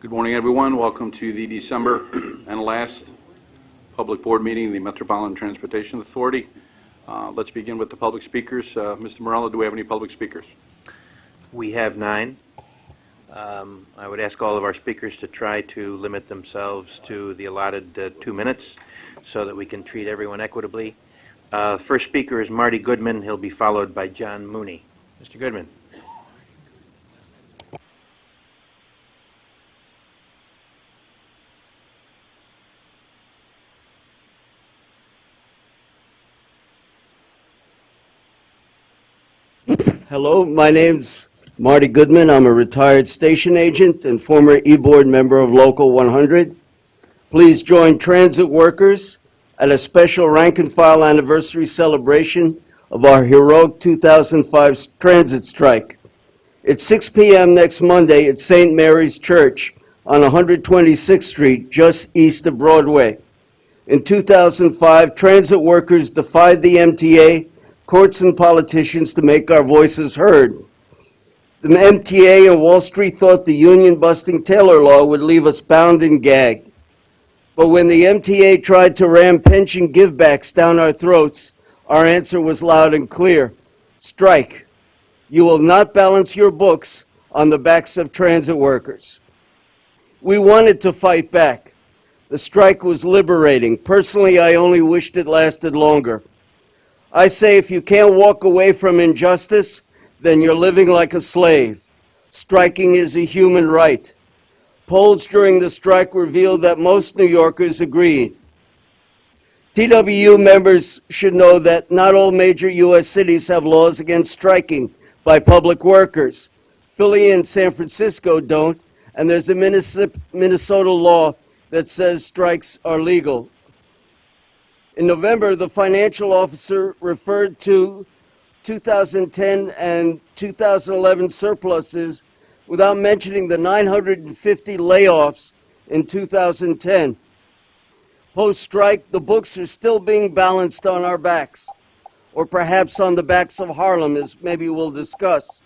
Good morning, everyone. Welcome to the December and last public board meeting of the Metropolitan Transportation Authority. Let's begin with the public speakers. Mr. Morello, do we have any public speakers? We have 9. I would ask all of our speakers to try to limit themselves to the allotted 2 minutes so that we can treat everyone equitably. First speaker is Marty Goodman. He'll be followed by John Mooney. Mr. Goodman. Hello, my name's Marty Goodman. I'm a retired station agent and former E-Board member of Local 100. Please join transit workers at a special rank and file anniversary celebration of our heroic 2005 transit strike. It's 6 p.m. next Monday at St. Mary's Church on 126th Street, just east of Broadway. In 2005, transit workers defied the MTA, courts, and politicians to make our voices heard. The MTA and Wall Street thought the union-busting Taylor Law would leave us bound and gagged. But when the MTA tried to ram pension givebacks down our throats, our answer was loud and clear: strike. You will not balance your books on the backs of transit workers. We wanted to fight back. The strike was liberating. Personally, I only wished it lasted longer. I say if you can't walk away from injustice, then you're living like a slave. Striking is a human right. Polls during the strike revealed that most New Yorkers agreed. TWU members should know that not all major U.S. cities have laws against striking by public workers. Philly and San Francisco don't, and there's a Minnesota law that says strikes are legal. In November, the financial officer referred to 2010 and 2011 surpluses without mentioning the 950 layoffs in 2010. Post-strike, the books are still being balanced on our backs, or perhaps on the backs of Harlem, as maybe we'll discuss.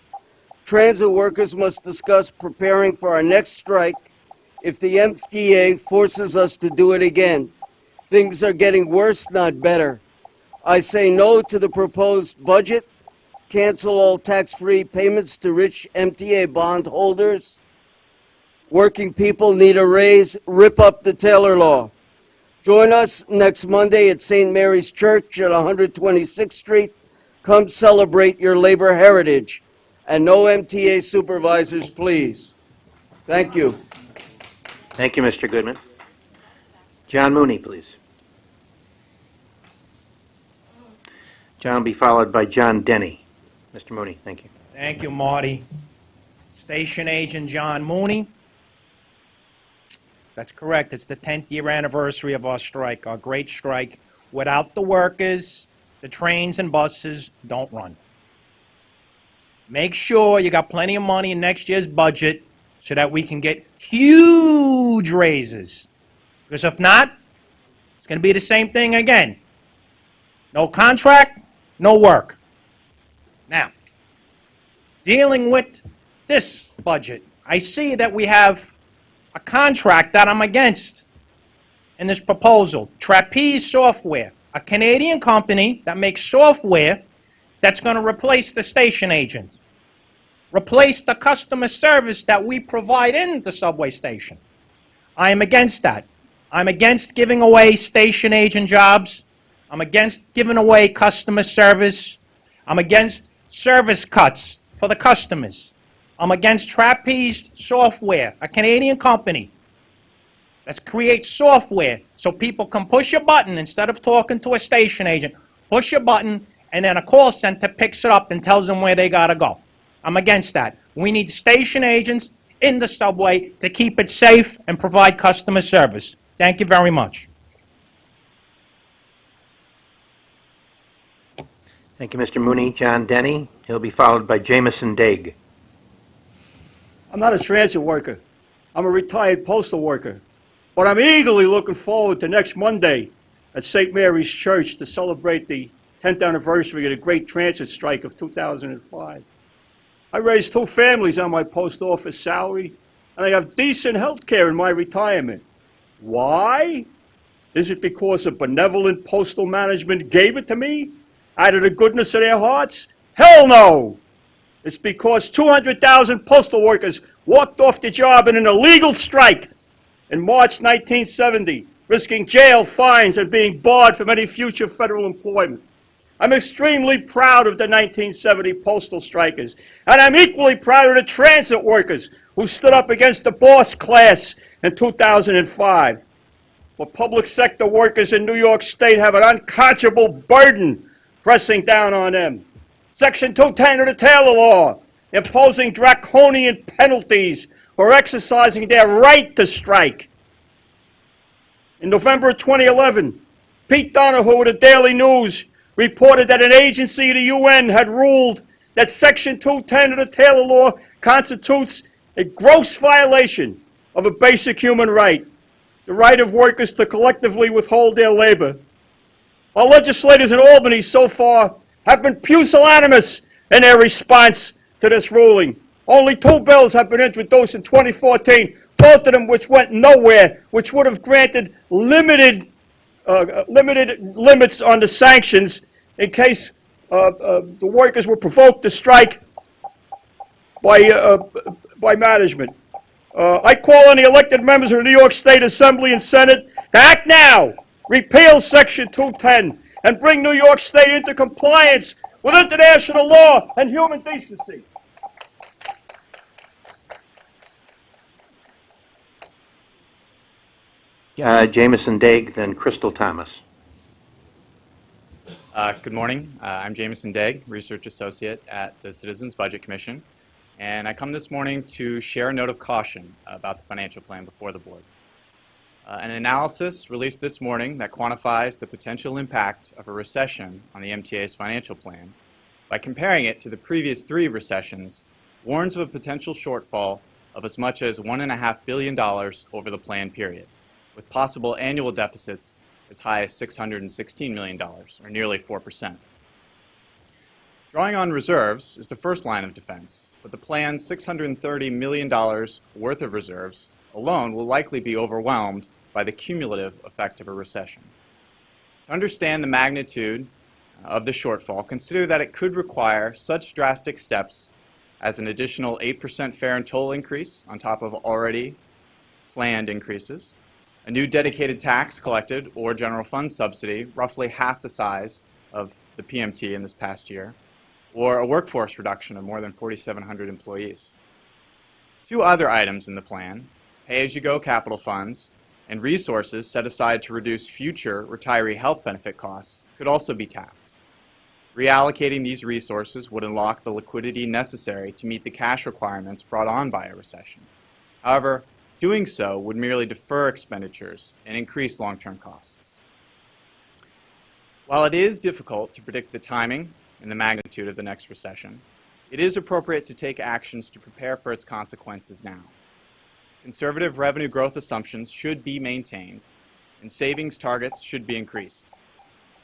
Transit workers must discuss preparing for our next strike if the MTA forces us to do it again. Things are getting worse, not better. I say no to the proposed budget, cancel all tax-free payments to rich MTA bond holders. Working people need a raise, rip up the Taylor Law. Join us next Monday at St. Mary's Church at 126th Street. Come celebrate your labor heritage. And no MTA supervisors, please. Thank you. Thank you, Mr. Goodman. John Mooney, please. John will be followed by John Denny. Mr. Mooney, thank you. Thank you, Marty. Station Agent John Mooney. That's correct. It's the 10th year anniversary of our strike, our great strike. Without the workers, the trains and buses don't run. Make sure you got plenty of money in next year's budget so that we can get huge raises. Because if not, it's going to be the same thing again. No contract, no work. Now, dealing with this budget, I see that we have a contract that I'm against in this proposal. Trapeze Software, a Canadian company that makes software that's going to replace the station agent, replace the customer service that we provide in the subway station. I am against that. I'm against giving away station agent jobs. I'm against giving away customer service. I'm against service cuts for the customers. I'm against Trapeze Software, a Canadian company that creates software so people can push a button instead of talking to a station agent. Push a button and then a call center picks it up and tells them where they gotta go. I'm against that. We need station agents in the subway to keep it safe and provide customer service. Thank you very much. Thank you, Mr. Mooney. John Denny. He'll be followed by Jameson Daig. I'm not a transit worker. I'm a retired postal worker. But I'm eagerly looking forward to next Monday at St. Mary's Church to celebrate the 10th anniversary of the great transit strike of 2005. I raised 2 families on my post office salary, and I have decent health care in my retirement. Why? Is it because a benevolent postal management gave it to me out of the goodness of their hearts? Hell no! It's because 200,000 postal workers walked off the job in an illegal strike in March 1970, risking jail, fines, and being barred from any future federal employment. I'm extremely proud of the 1970 postal strikers, and I'm equally proud of the transit workers who stood up against the boss class in 2005. But public sector workers in New York State have an unconscionable burden pressing down on them. Section 210 of the Taylor Law, imposing draconian penalties for exercising their right to strike. In November of 2011, Pete Donahoe of the Daily News reported that an agency of the UN had ruled that Section 210 of the Taylor Law constitutes a gross violation of a basic human right, the right of workers to collectively withhold their labor. Our legislators in Albany so far have been pusillanimous in their response to this ruling. Only 2 bills have been introduced in 2014, both of them which went nowhere, which would have granted limited limits on the sanctions in case the workers were provoked to strike by management. I call on the elected members of the New York State Assembly and Senate to act now, repeal Section 210, and bring New York State into compliance with international law and human decency. Jameson Daig, then Crystal Thomas. Good morning. I'm Jameson Daig, Research Associate at the Citizens Budget Commission, and I come this morning to share a note of caution about the financial plan before the board. An analysis released this morning that quantifies the potential impact of a recession on the MTA's financial plan by comparing it to the previous 3 recessions warns of a potential shortfall of as much as $1.5 billion over the planned period, with possible annual deficits as high as $616 million, or nearly 4%. Drawing on reserves is the first line of defense, but the plan's $630 million worth of reserves alone will likely be overwhelmed by the cumulative effect of a recession. To understand the magnitude of the shortfall, consider that it could require such drastic steps as an additional 8% fare and toll increase on top of already planned increases, a new dedicated tax collected or general fund subsidy roughly half the size of the PMT in this past year, or a workforce reduction of more than 4,700 employees. 2 other items in the plan, pay-as-you-go capital funds and resources set aside to reduce future retiree health benefit costs, could also be tapped. Reallocating these resources would unlock the liquidity necessary to meet the cash requirements brought on by a recession. However, doing so would merely defer expenditures and increase long-term costs. While it is difficult to predict the timing and the magnitude of the next recession, it is appropriate to take actions to prepare for its consequences now. Conservative revenue growth assumptions should be maintained, and savings targets should be increased.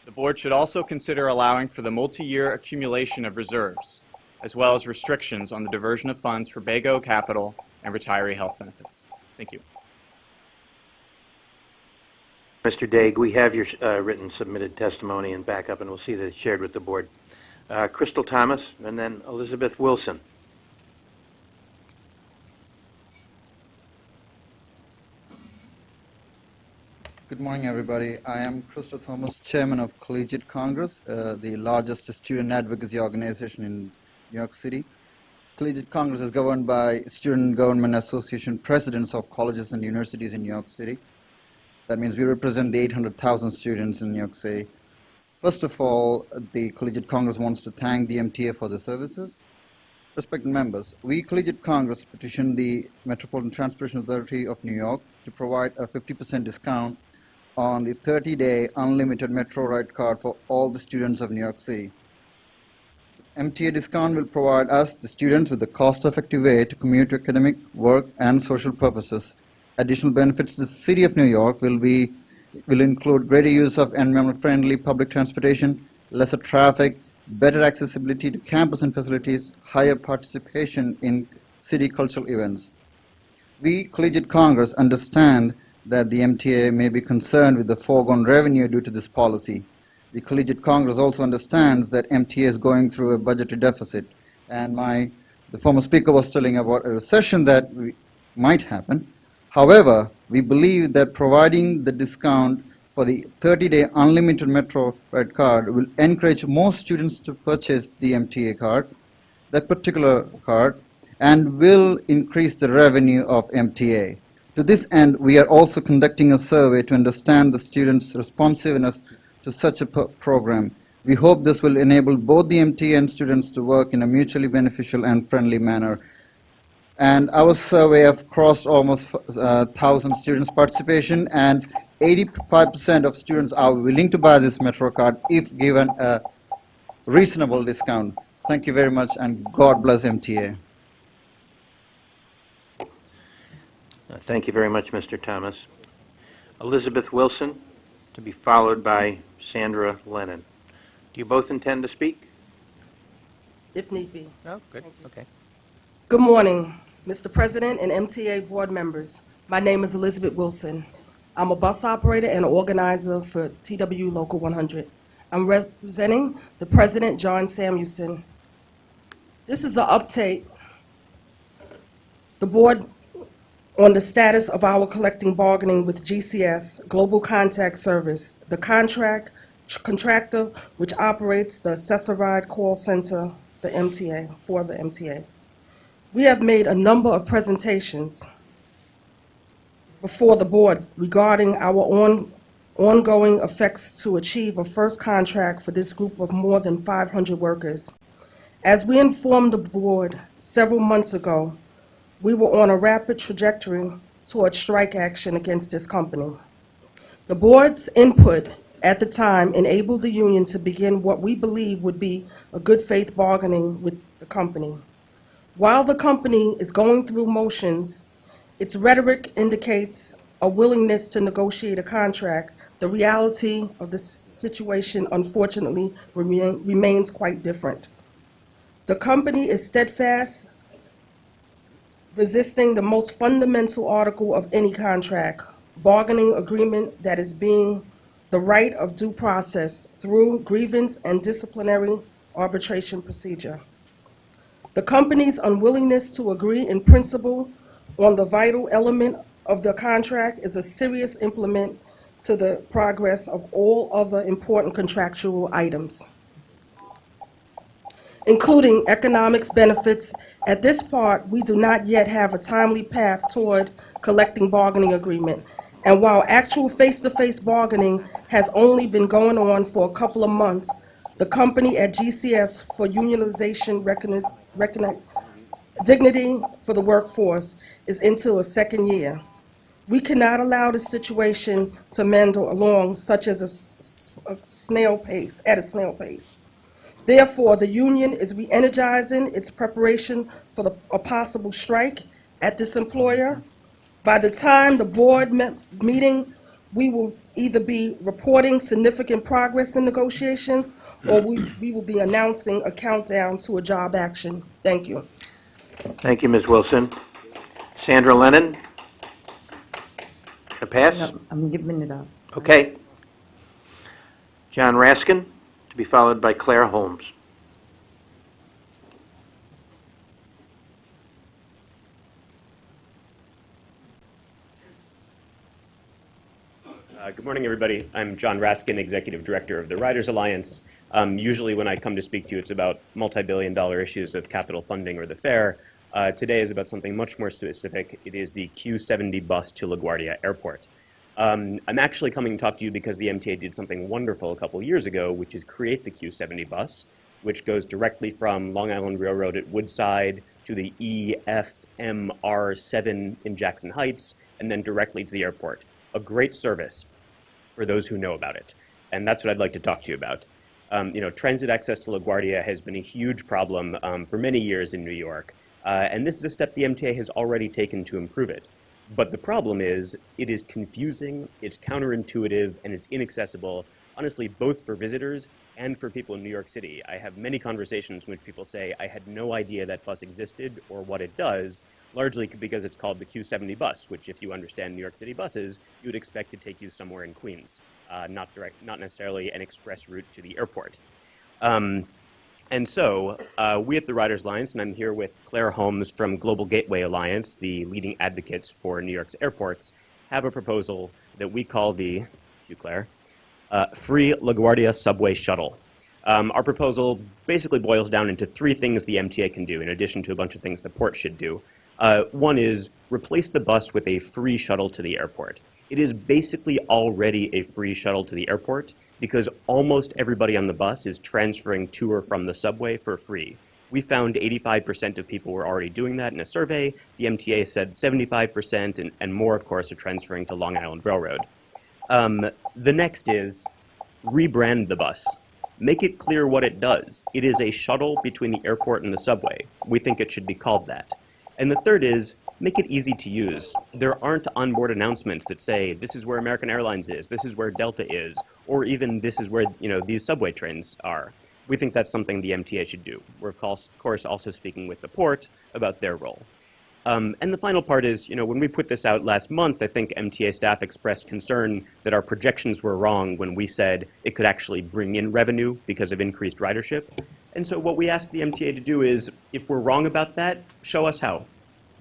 The board should also consider allowing for the multi-year accumulation of reserves, as well as restrictions on the diversion of funds for BAGO capital and retiree health benefits. Thank you. Mr. Daig, we have your written submitted testimony and backup, and we'll see that it's shared with the board. Crystal Thomas, and then Elizabeth Wilson. Good morning, everybody. I am Crystal Thomas, Chairman of Collegiate Congress, the largest student advocacy organization in New York City. Collegiate Congress is governed by Student Government Association presidents of colleges and universities in New York City. That means we represent the 800,000 students in New York City. First of all, the Collegiate Congress wants to thank the MTA for the services. Respected members, we Collegiate Congress petitioned the Metropolitan Transportation Authority of New York to provide a 50% discount on the 30-day unlimited metro ride card for all the students of New York City. MTA discount will provide us, the students, with a cost-effective way to commute to academic, work, and social purposes. Additional benefits to the City of New York will include greater use of environment-friendly public transportation, lesser traffic, better accessibility to campus and facilities, higher participation in city cultural events. We, Collegiate Congress, understand that the MTA may be concerned with the foregone revenue due to this policy. The Collegiate Congress also understands that MTA is going through a budgetary deficit, and the former speaker was telling about a recession that might happen. However, we believe that providing the discount for the 30-day unlimited Metro Red card will encourage more students to purchase the MTA card, that particular card, and will increase the revenue of MTA. To this end, we are also conducting a survey to understand the students' responsiveness to such a program. We hope this will enable both the MTA and students to work in a mutually beneficial and friendly manner. And our survey have crossed almost 1,000 students' participation, and 85% of students are willing to buy this Metro card if given a reasonable discount. Thank you very much, and God bless MTA. Thank you very much, Mr. Thomas. Elizabeth Wilson, to be followed by Sandra Lennon. Do you both intend to speak? If need be. Oh, good. Okay. Good morning, Mr. President and MTA board members. My name is Elizabeth Wilson. I'm a bus operator and organizer for TW Local 100. I'm representing the President, John Samuelson. This is an update, the board, on the status of our collecting bargaining with GCS, Global Contact Service, the contractor which operates the accessoried call center, the MTA, for the MTA. We have made a number of presentations before the board regarding our ongoing efforts to achieve a first contract for this group of more than 500 workers. As we informed the board several months ago, we were on a rapid trajectory toward strike action against this company. The board's input at the time enabled the union to begin what we believe would be a good faith bargaining with the company. While the company is going through motions, its rhetoric indicates a willingness to negotiate a contract. The reality of the situation, unfortunately, remains quite different. The company is steadfast, resisting the most fundamental article of any contract, bargaining agreement that is being the right of due process through grievance and disciplinary arbitration procedure. The company's unwillingness to agree in principle on the vital element of the contract is a serious impediment to the progress of all other important contractual items, including economics benefits. At this part, we do not yet have a timely path toward collecting bargaining agreement. And while actual face-to-face bargaining has only been going on for a couple of months, the company at GCS for unionization dignity for the workforce is into a second year. We cannot allow the situation to mend along such as a snail pace. Therefore, the union is re-energizing its preparation for a possible strike at this employer. By the time the board meeting, we will either be reporting significant progress in negotiations, or we will be announcing a countdown to a job action. Thank you. Thank you, Ms. Wilson. Sandra Lennon? Gonna pass? No, I'm giving it up. Okay. John Raskin, to be followed by Claire Holmes. Good morning, everybody. I'm John Raskin, Executive Director of the Riders Alliance. Usually when I come to speak to you, it's about multi-billion-dollar issues of capital funding or the fare. Today is about something much more specific. It is the Q70 bus to LaGuardia Airport. I'm actually coming to talk to you because the MTA did something wonderful a couple years ago, which is create the Q70 bus, which goes directly from Long Island Railroad at Woodside to the EFMR7 in Jackson Heights, and then directly to the airport. A great service for those who know about it. And that's what I'd like to talk to you about. Transit access to LaGuardia has been a huge problem for many years in New York. And this is a step the MTA has already taken to improve it. But the problem is, it is confusing, it's counterintuitive, and it's inaccessible, honestly, both for visitors and for people in New York City. I have many conversations in which people say, I had no idea that bus existed or what it does, largely because it's called the Q70 bus, which if you understand New York City buses, you would expect to take you somewhere in Queens, not necessarily an express route to the airport. And so we at the Riders Alliance, and I'm here with Claire Holmes from Global Gateway Alliance, the leading advocates for New York's airports, have a proposal that we call the, thank you, Claire, free LaGuardia subway shuttle. Our proposal basically boils down into three things the MTA can do, in addition to a bunch of things the port should do. One is replace the bus with a free shuttle to the airport. It is basically already a free shuttle to the airport because almost everybody on the bus is transferring to or from the subway for free. We found 85% of people were already doing that in a survey. The MTA said 75%, and more, of course, are transferring to Long Island Railroad. The next is rebrand the bus. Make it clear what it does. It is a shuttle between the airport and the subway. We think it should be called that. And the third is make it easy to use. There aren't onboard announcements that say, this is where American Airlines is, this is where Delta is, or even this is where these subway trains are. We think that's something the MTA should do. We're, of course, also speaking with the port about their role. And the final part is, when we put this out last month, I think MTA staff expressed concern that our projections were wrong when we said it could actually bring in revenue because of increased ridership. And so what we asked the MTA to do is, if we're wrong about that, show us how.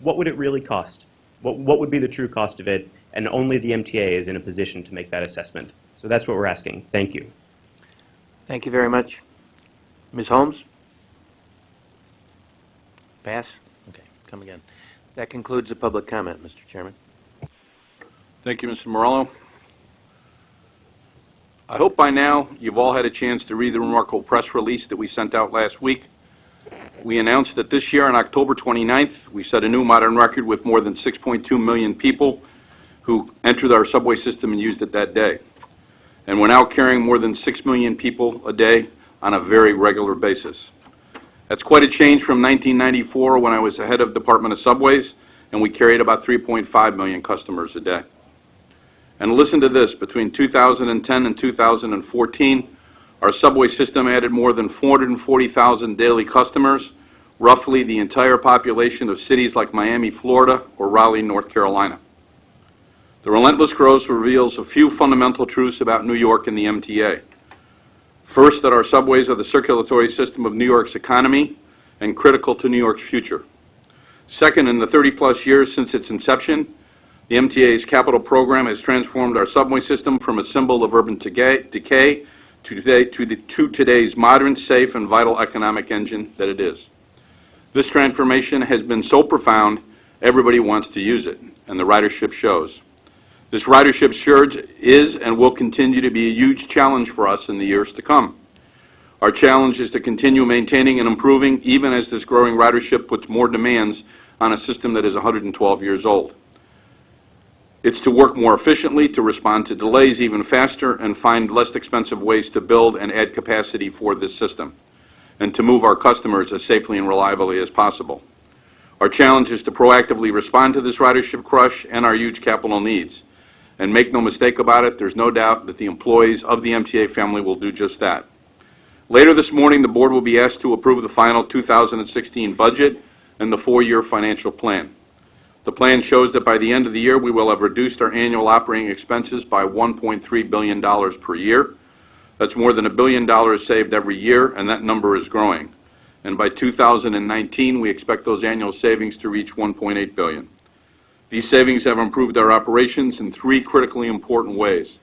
What would it really cost? What would be the true cost of it? And only the MTA is in a position to make that assessment. So that's what we're asking. Thank you. Thank you very much. Ms. Holmes? Pass? Okay, come again. That concludes the public comment, Mr. Chairman. Thank you, Mr. Morello. I hope by now you've all had a chance to read the remarkable press release that we sent out last week. We announced that this year on October 29th, we set a new modern record with more than 6.2 million people who entered our subway system and used it that day. And we're now carrying more than 6 million people a day on a very regular basis. That's quite a change from 1994 when I was the head of Department of Subways and we carried about 3.5 million customers a day. And listen to this, between 2010 and 2014, our subway system added more than 440,000 daily customers, roughly the entire population of cities like Miami, Florida, or Raleigh, North Carolina. The relentless growth reveals a few fundamental truths about New York and the MTA. First, that our subways are the circulatory system of New York's economy and critical to New York's future. Second, in the 30-plus years since its inception, the MTA's capital program has transformed our subway system from a symbol of urban decay to today's modern, safe, and vital economic engine that it is. This transformation has been so profound, everybody wants to use it, and the ridership shows. This ridership surge is and will continue to be a huge challenge for us in the years to come. Our challenge is to continue maintaining and improving even as this growing ridership puts more demands on a system that is 112 years old. It's to work more efficiently, to respond to delays even faster, and find less expensive ways to build and add capacity for this system, and to move our customers as safely and reliably as possible. Our challenge is to proactively respond to this ridership crush and our huge capital needs. And make no mistake about it, there's no doubt that the employees of the MTA family will do just that. Later this morning, the board will be asked to approve the final 2016 budget and the four-year financial plan. The plan shows that by the end of the year, we will have reduced our annual operating expenses by $1.3 billion per year. That's more than $1 billion saved every year, and that number is growing. And by 2019, we expect those annual savings to reach $1.8 billion. These savings have improved our operations in three critically important ways.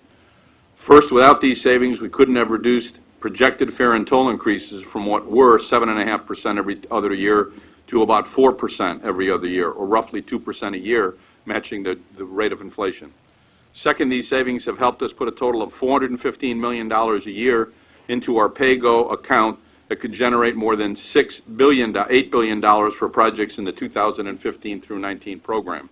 First, without these savings, we couldn't have reduced projected fare and toll increases from what were 7.5% every other year to about 4% every other year, or roughly 2% a year, matching the rate of inflation. Second, these savings have helped us put a total of $415 million a year into our pay-go account that could generate more than $8 billion for projects in the 2015 through 19 program.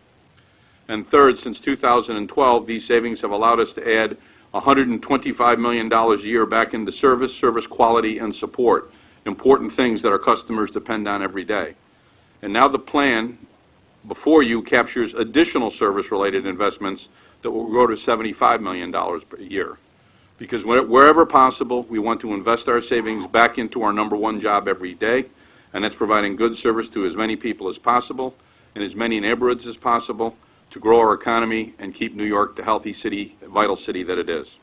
And third, since 2012, these savings have allowed us to add $125 million a year back into service quality, and support, important things that our customers depend on every day. And now the plan before you captures additional service-related investments that will grow to $75 million per year. Because wherever possible, we want to invest our savings back into our number one job every day, and that's providing good service to as many people as possible in as many neighborhoods as possible to grow our economy and keep New York the healthy city, vital city that it is.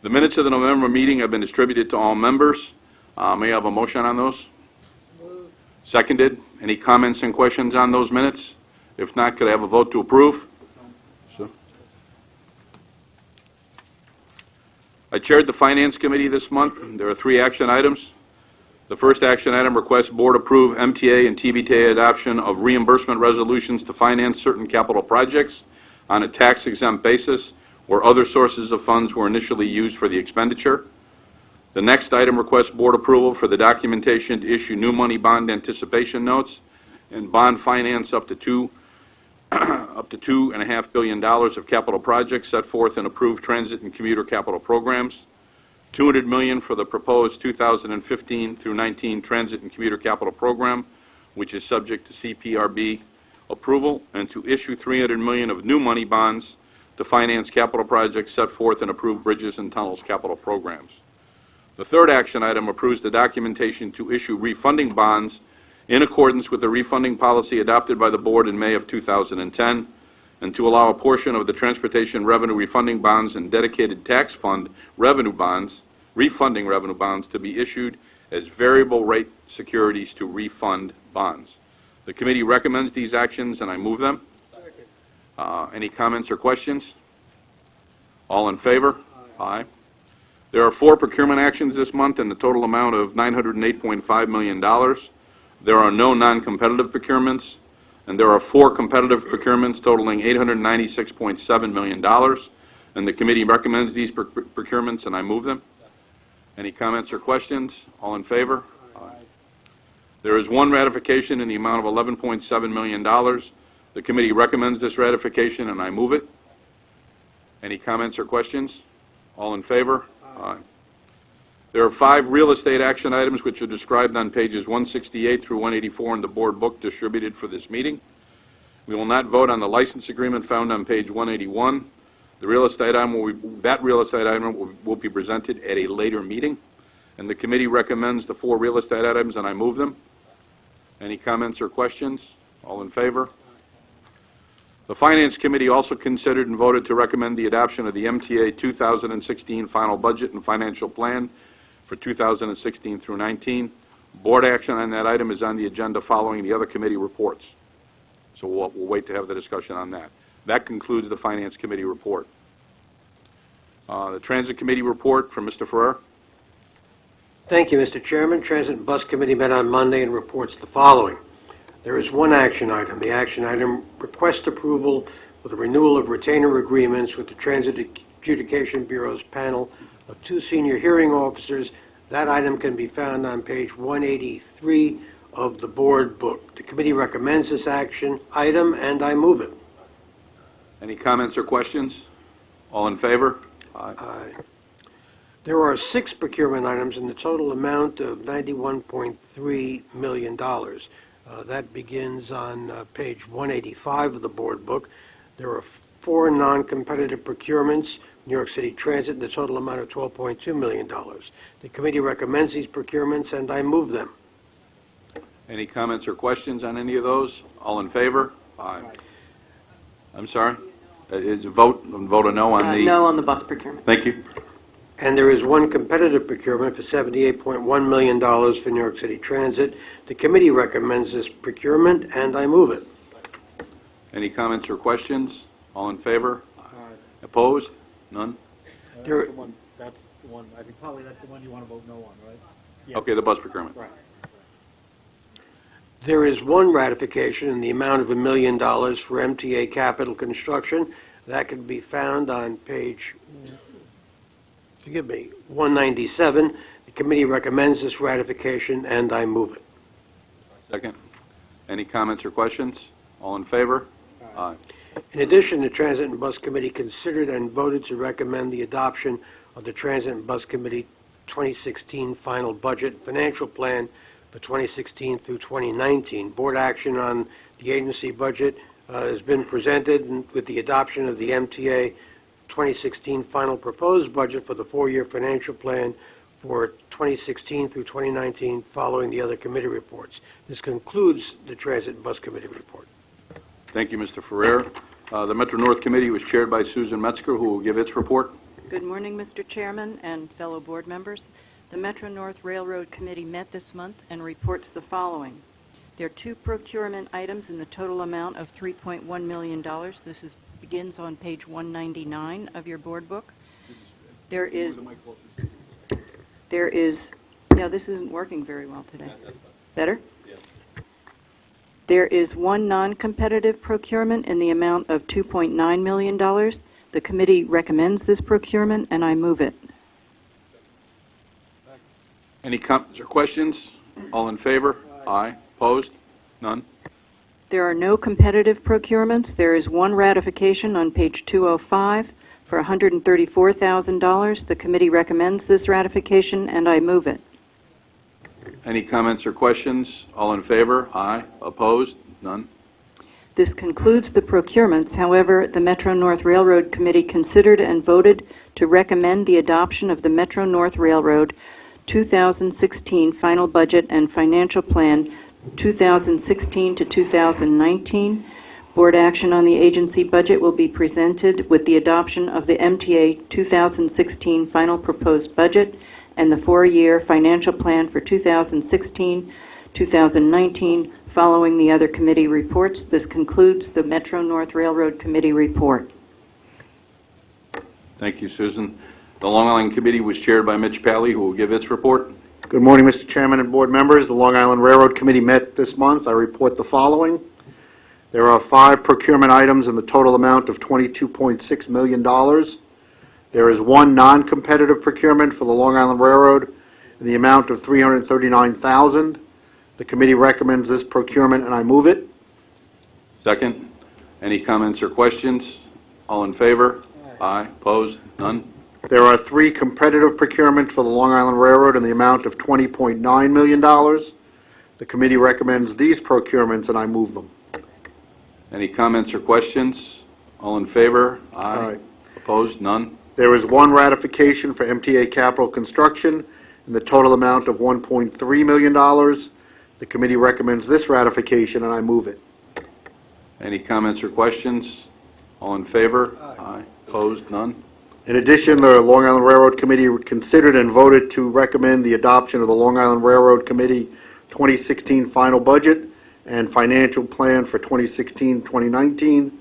The minutes of the November meeting have been distributed to all members. May I have a motion on those? Seconded. Any comments and questions on those minutes? If not, could I have a vote to approve? So. I chaired the Finance Committee this month. There are 3 action items. The first action item requests Board approve MTA and TBTA adoption of reimbursement resolutions to finance certain capital projects on a tax-exempt basis where other sources of funds were initially used for the expenditure. The next item requests Board approval for the documentation to issue new money bond anticipation notes and bond finance up to $2.5 billion of capital projects set forth in approved transit and commuter capital programs. $200 million for the proposed 2015 through 19 transit and commuter capital program, which is subject to CPRB approval, and to issue $300 million of new money bonds to finance capital projects set forth in approved bridges and tunnels capital programs. The third action item approves the documentation to issue refunding bonds in accordance with the refunding policy adopted by the Board in May of 2010, and to allow a portion of the transportation revenue refunding bonds and dedicated tax fund revenue bonds, refunding revenue bonds, to be issued as variable rate securities to refund bonds. The committee recommends these actions, and I move them. Any comments or questions? All in favor? Aye. There are 4 procurement actions this month in the total amount of $908.5 million. There are no non-competitive procurements, and there are 4 competitive procurements totaling $896.7 million. And the committee recommends these procurements, and I move them. Any comments or questions? All in favor? Aye. There is 1 ratification in the amount of $11.7 million. The committee recommends this ratification, and I move it. Any comments or questions? All in favor? Aye. There are 5 real estate action items which are described on pages 168 through 184 in the Board book distributed for this meeting. We will not vote on the license agreement found on page 181. The real estate item will be presented at a later meeting, and the committee recommends the 4 real estate items, and I move them. Any comments or questions? All in favor? The Finance Committee also considered and voted to recommend the adoption of the MTA 2016 final budget and financial plan for 2016 through 19. Board action on that item is on the agenda following the other committee reports. So we'll wait to have the discussion on that. That concludes the Finance Committee report. The Transit Committee report from Mr. Ferrer. Thank you, Mr. Chairman. Transit and Bus Committee met on Monday and reports the following. There is 1 action item. The action item requests approval for the renewal of retainer agreements with the Transit Adjudication Bureau's panel of 2 senior hearing officers. That item can be found on page 183 of the Board book. The committee recommends this action item, and I move it. Any comments or questions? All in favor? Aye. Aye. There are 6 procurement items in the total amount of $91.3 million. That begins on page 185 of the Board book. There are 4 non-competitive procurements, New York City Transit, in the total amount of $12.2 million. The committee recommends these procurements, and I move them. Any comments or questions on any of those? All in favor? Aye. I'm sorry? Is a vote a no on the... No on the bus procurement. Thank you. And there is 1 competitive procurement for $78.1 million for New York City Transit. The committee recommends this procurement, and I move it. Any comments or questions? All in favor? Opposed? None? There- That's the one, I think probably that's the one you want to vote no on, right? Yeah. Okay, the bus procurement. Right. There is 1 ratification in the amount of $1 million for MTA Capital Construction. That can be found on page 197. The committee recommends this ratification, and I move it. Second. Any comments or questions? All in favor? Aye. In addition, the Transit and Bus Committee considered and voted to recommend the adoption of the Transit and Bus Committee 2016 final budget and financial plan for 2016 through 2019. Board action on the agency budget has been presented with the adoption of the MTA 2016 final proposed budget for the 4-year financial plan for 2016 through 2019, following the other committee reports. This concludes the Transit and Bus Committee report. Thank you, Mr. Ferrer. The Metro North Committee was chaired by Susan Metzger, who will give its report. Good morning, Mr. Chairman and fellow board members. The Metro North Railroad Committee met this month and reports the following. There are 2 procurement items in the total amount of $3.1 million. This begins on page 199 of your board book. There is, no, this isn't working very well today. Better? There is 1 non-competitive procurement in the amount of $2.9 million. The committee recommends this procurement, and I move it. Any comments or questions? All in favor? Aye. Opposed? None. There are no competitive procurements. There is 1 ratification on page 205 for $134,000. The committee recommends this ratification, and I move it. Any comments or questions? All in favor? Aye. Opposed? None. This concludes the procurements. However, the Metro North Railroad Committee considered and voted to recommend the adoption of the Metro North Railroad 2016 Final Budget and Financial Plan 2016 to 2019. Board action on the agency budget will be presented with the adoption of the MTA 2016 Final Proposed Budget and the 4-year financial plan for 2016-2019 following the other committee reports. This concludes the Metro North Railroad Committee report. Thank you, Susan. The Long Island Committee was chaired by Mitch Pally, who will give its report. Good morning, Mr. Chairman and board members. The Long Island Railroad Committee met this month. I report the following. There are 5 procurement items in the total amount of $22.6 million. There is 1 non-competitive procurement for the Long Island Railroad in the amount of $339,000. The committee recommends this procurement, and I move it. Second. Any comments or questions? All in favor? Aye. Opposed? None. There are 3 competitive procurements for the Long Island Railroad in the amount of $20.9 million. The committee recommends these procurements, and I move them. Any comments or questions? All in favor? Aye. Opposed? None. There is 1 ratification for MTA Capital Construction in the total amount of $1.3 million. The committee recommends this ratification, and I move it. Any comments or questions? All in favor? Aye. Opposed? None. In addition, the Long Island Railroad Committee considered and voted to recommend the adoption of the Long Island Railroad Committee 2016 Final Budget and Financial Plan for 2016-2019.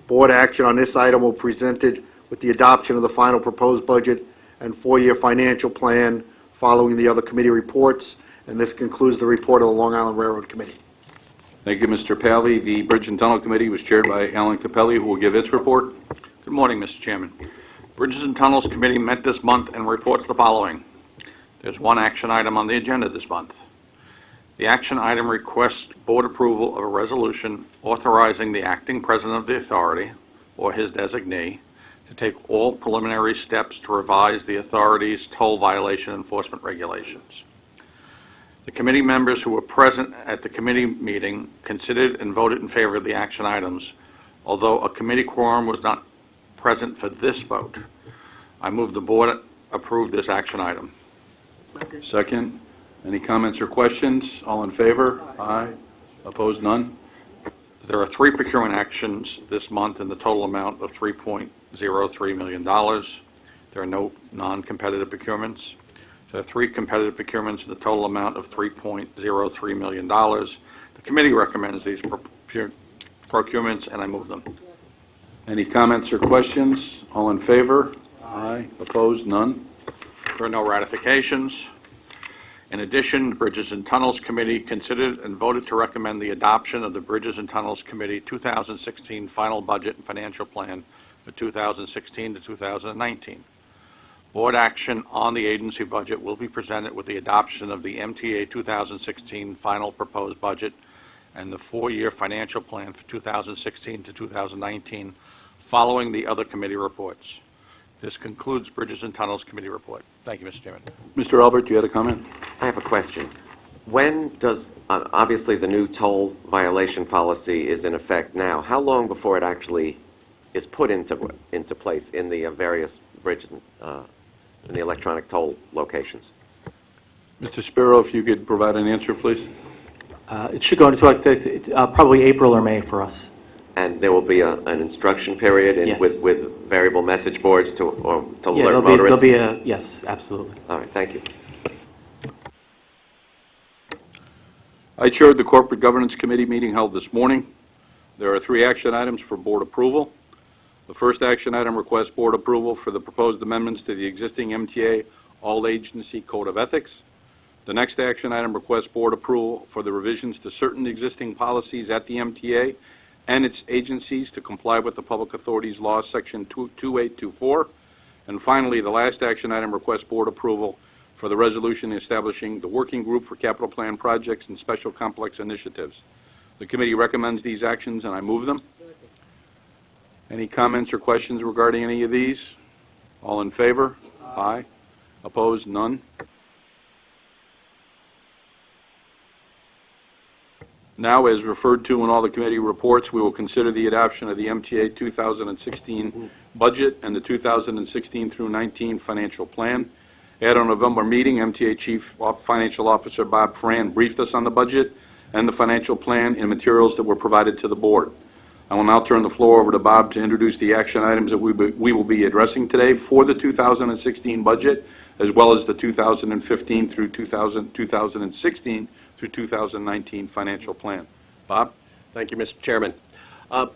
Board action on this item will be presented with the adoption of the final proposed budget and 4-year financial plan following the other committee reports. And this concludes the report of the Long Island Railroad Committee. Thank you, Mr. Pally. The Bridge and Tunnel Committee was chaired by Alan Capelli, who will give its report. Good morning, Mr. Chairman. Bridges and Tunnels Committee met this month and reports the following. There's 1 action item on the agenda this month. The action item requests board approval of a resolution authorizing the acting president of the authority, or his designee, to take all preliminary steps to revise the authority's toll violation enforcement regulations. The committee members who were present at the committee meeting considered and voted in favor of the action items, although a committee quorum was not present for this vote. I move the board approve this action item. Second. Any comments or questions? All in favor? Aye. Opposed? None. There are 3 procurement actions this month in the total amount of $3.03 million. There are no non-competitive procurements. There are 3 competitive procurements in the total amount of $3.03 million. The committee recommends these procurements, and I move them. Any comments or questions? All in favor? Aye. Opposed? None. There are no ratifications. In addition, the Bridges and Tunnels Committee considered and voted to recommend the adoption of the Bridges and Tunnels Committee 2016 Final Budget and Financial Plan for 2016 to 2019. Board action on the agency budget will be presented with the adoption of the MTA 2016 Final Proposed Budget and the 4-year financial plan for 2016 to 2019 following the other committee reports. This concludes Bridges and Tunnels Committee report. Thank you, Mr. Chairman. Mr. Albert, you had a comment? I have a question. When does, obviously the new toll violation policy is in effect now. How long before it actually is put into place in the various bridges in the electronic toll locations? Mr. Spiro, if you could provide an answer, please. It should go into effect probably April or May for us. And there will be an instruction period Yes. with variable message boards to Yeah, alert motorists? there'll be yes, absolutely. All right, thank you. I chaired the Corporate Governance Committee meeting held this morning. There are 3 action items for board approval. The first action item requests board approval for the proposed amendments to the existing MTA All-Agency Code of Ethics. The next action item requests board approval for the revisions to certain existing policies at the MTA and its agencies to comply with the Public Authorities Law, Section 2824. And finally, the last action item requests board approval for the resolution establishing the Working Group for Capital Plan Projects and Special Complex Initiatives. The committee recommends these actions, and I move them. Any comments or questions regarding any of these? All in favor? Aye. Opposed? None. Now, as referred to in all the committee reports, we will consider the adoption of the MTA 2016 budget and the 2016 through 19 financial plan. At our November meeting, MTA Chief Financial Officer Bob Fran briefed us on the budget and the financial plan and materials that were provided to the board. I will now turn the floor over to Bob to introduce the action items that we will be addressing today for the 2016 budget, as well as the 2015 through 2016 through 2019 financial plan. Bob? Thank you, Mr. Chairman.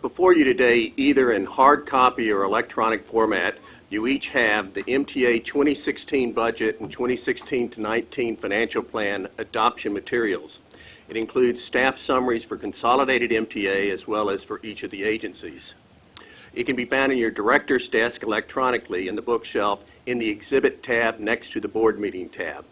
Before you today, either in hard copy or electronic format, you each have the MTA 2016 budget and 2016 to 19 financial plan adoption materials. It includes staff summaries for consolidated MTA as well as for each of the agencies. It can be found in your director's desk electronically in the bookshelf in the Exhibit tab next to the Board Meeting tab.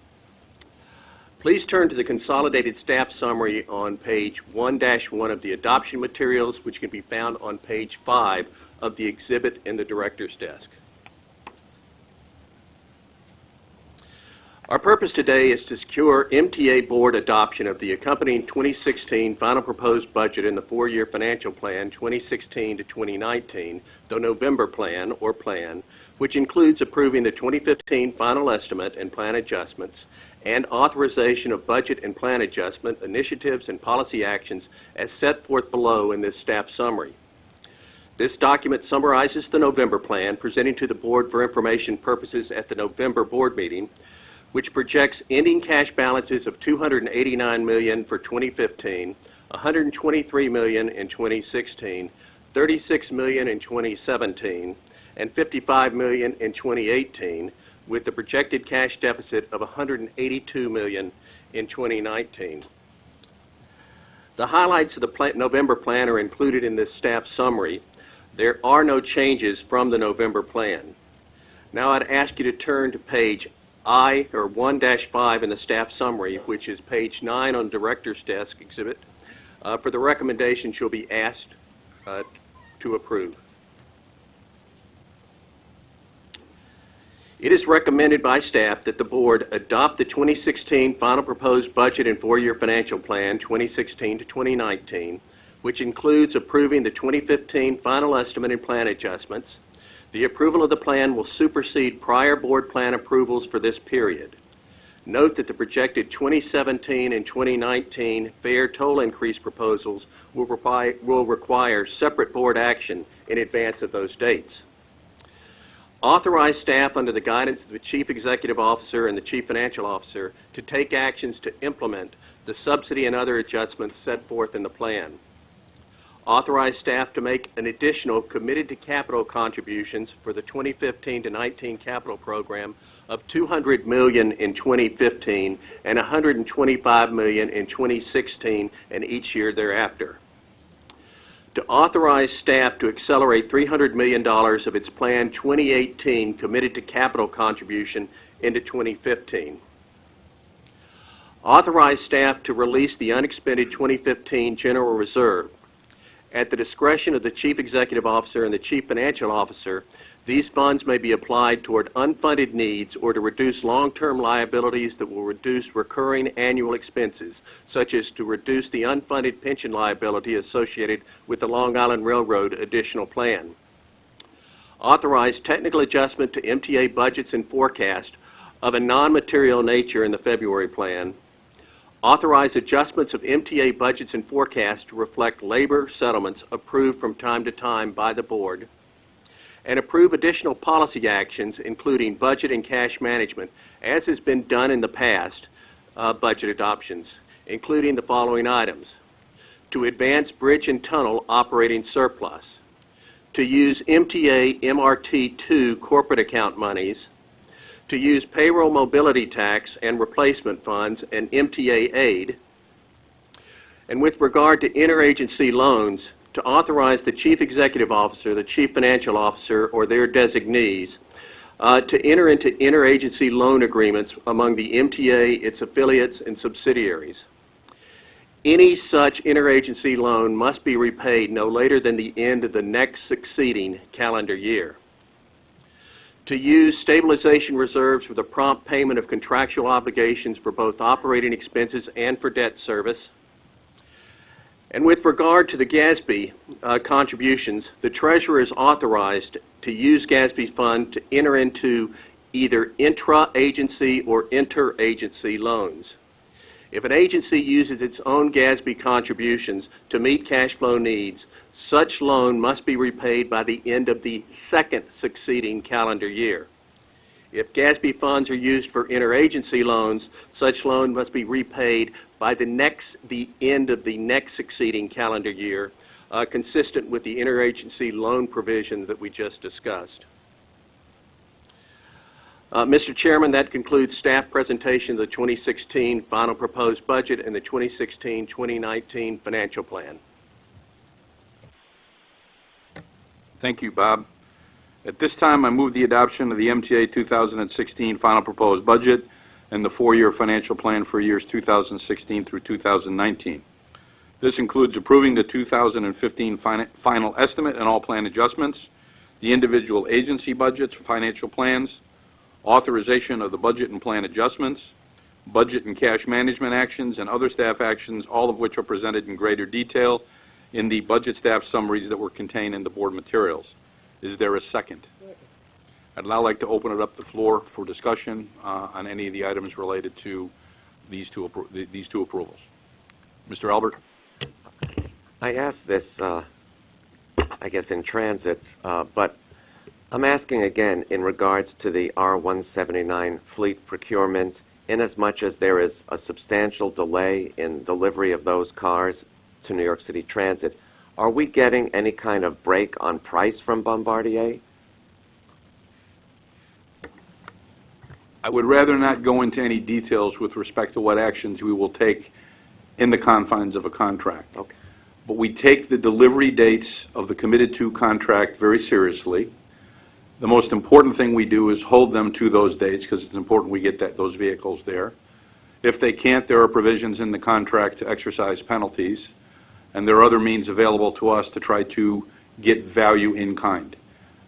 Please turn to the consolidated staff summary on page 1-1 of the adoption materials, which can be found on page 5 of the exhibit in the director's desk. Our purpose today is to secure MTA Board adoption of the accompanying 2016 final proposed budget in the 4-year financial plan 2016 to 2019, the November plan or plan, which includes approving the 2015 final estimate and plan adjustments and authorization of budget and plan adjustment initiatives and policy actions as set forth below in this staff summary. This document summarizes the November plan presented to the board for information purposes at the November board meeting, which projects ending cash balances of $289 million for 2015, $123 million in 2016, $36 million in 2017, and $55 million in 2018, with the projected cash deficit of $182 million in 2019. The highlights of the November plan are included in this staff summary. There are no changes from the November plan. Now I'd ask you to turn to page 1-5 in the staff summary, which is page 9 on Director's Desk exhibit, for the recommendations you'll be asked to approve. It is recommended by staff that the board adopt the 2016 final proposed budget and 4-year financial plan 2016 to 2019, which includes approving the 2015 final estimate and plan adjustments. The approval of the plan will supersede prior board plan approvals for this period. Note that the projected 2017 and 2019 fare toll increase proposals will require separate board action in advance of those dates. Authorize staff under the guidance of the Chief Executive Officer and the Chief Financial Officer to take actions to implement the subsidy and other adjustments set forth in the plan. Authorize staff to make an additional committed to capital contributions for the 2015 to 19 capital program of $200 million in 2015 and $125 million in 2016 and each year thereafter. To authorize staff to accelerate $300 million of its planned 2018 committed to capital contribution into 2015. Authorize staff to release the unexpended 2015 general reserve. At the discretion of the Chief Executive Officer and the Chief Financial Officer, these funds may be applied toward unfunded needs or to reduce long-term liabilities that will reduce recurring annual expenses, such as to reduce the unfunded pension liability associated with the Long Island Railroad additional plan. Authorize technical adjustment to MTA budgets and forecast of a non-material nature in the February plan, authorize adjustments of MTA budgets and forecasts to reflect labor settlements approved from time to time by the board, and approve additional policy actions, including budget and cash management, as has been done in the past budget adoptions, including the following items: to advance bridge and tunnel operating surplus, to use MTA MRT2 corporate account monies, to use payroll mobility tax and replacement funds and MTA aid, and with regard to interagency loans, to authorize the Chief Executive Officer, the Chief Financial Officer, or their designees to enter into interagency loan agreements among the MTA, its affiliates, and subsidiaries. Any such interagency loan must be repaid no later than the end of the next succeeding calendar year. To use stabilization reserves for the prompt payment of contractual obligations for both operating expenses and for debt service. And with regard to the GASB contributions, the Treasurer is authorized to use GASB fund to enter into either intra-agency or interagency loans. If an agency uses its own GASB contributions to meet cash flow needs, such loan must be repaid by the end of the second succeeding calendar year. If GASB funds are used for interagency loans, such loan must be repaid by the end of the next succeeding calendar year, consistent with the interagency loan provision that we just discussed. Mr. Chairman, that concludes staff presentation of the 2016 final proposed budget and the 2016-2019 financial plan. Thank you, Bob. At this time, I move the adoption of the MTA 2016 final proposed budget and the four-year financial plan for years 2016 through 2019. This includes approving the 2015 final estimate and all plan adjustments, the individual agency budgets, financial plans, authorization of the budget and plan adjustments, budget and cash management actions, and other staff actions, all of which are presented in greater detail in the budget staff summaries that were contained in the board materials. Is there a second? I'd now like to open it up the floor for discussion on any of the items related to these two approvals. Mr. Albert? I asked this, I guess, in transit, but I'm asking again in regards to the R-179 fleet procurement, inasmuch as there is a substantial delay in delivery of those cars to New York City Transit, are we getting any kind of break on price from Bombardier? I would rather not go into any details with respect to what actions we will take in the confines of a contract. Okay. But we take the delivery dates of the committed to contract very seriously. The most important thing we do is hold them to those dates because it's important we get those vehicles there. If they can't, there are provisions in the contract to exercise penalties, and there are other means available to us to try to get value in kind.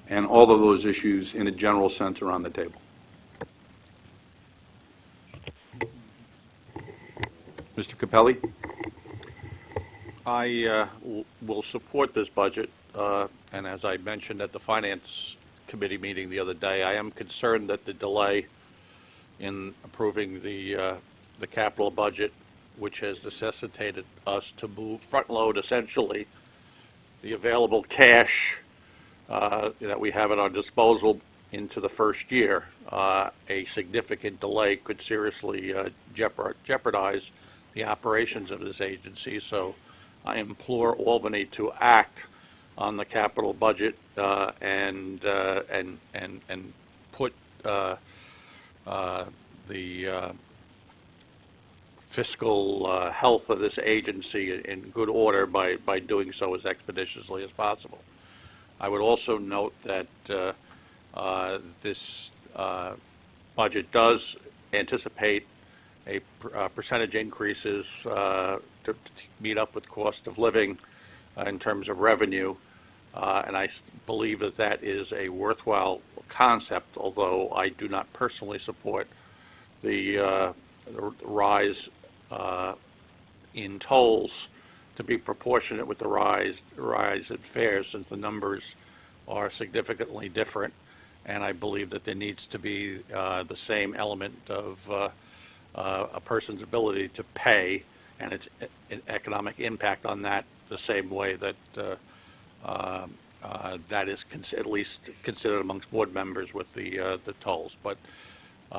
And all of those issues, in a general sense, are on the table. Mr. Capelli? I will support this budget, and as I mentioned at the Finance Committee meeting the other day, I am concerned that the delay in approving the capital budget, which has necessitated us to move front-load essentially the available cash that we have at our disposal into the first year. A significant delay could seriously jeopardize the operations of this agency, so I implore Albany to act on the capital budget and put the fiscal health of this agency in good order by doing so as expeditiously as possible. I would also note that this budget does anticipate a percentage increases to meet up with cost of living in terms of revenue, and I believe that that is a worthwhile concept, although I do not personally support the rise in tolls to be proportionate with the rise in fares, since the numbers are significantly different. and I believe that there needs to be the same element of a person's ability to pay and its economic impact on that the same way that that is at least considered amongst board members with the tolls. But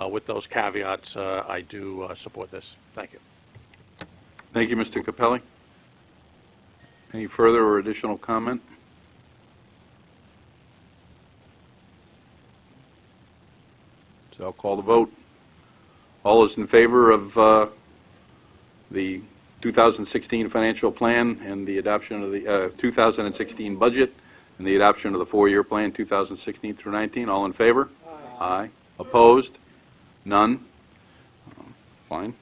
with those caveats, I do support this. Thank you. Thank you, Mr. Capelli. Any further or additional comment? So I'll call the vote. All those in favor of the 2016 financial plan and the adoption of the 2016 budget and the adoption of the four-year plan 2016 through 19, all in favor? Aye. Opposed? None? Fine.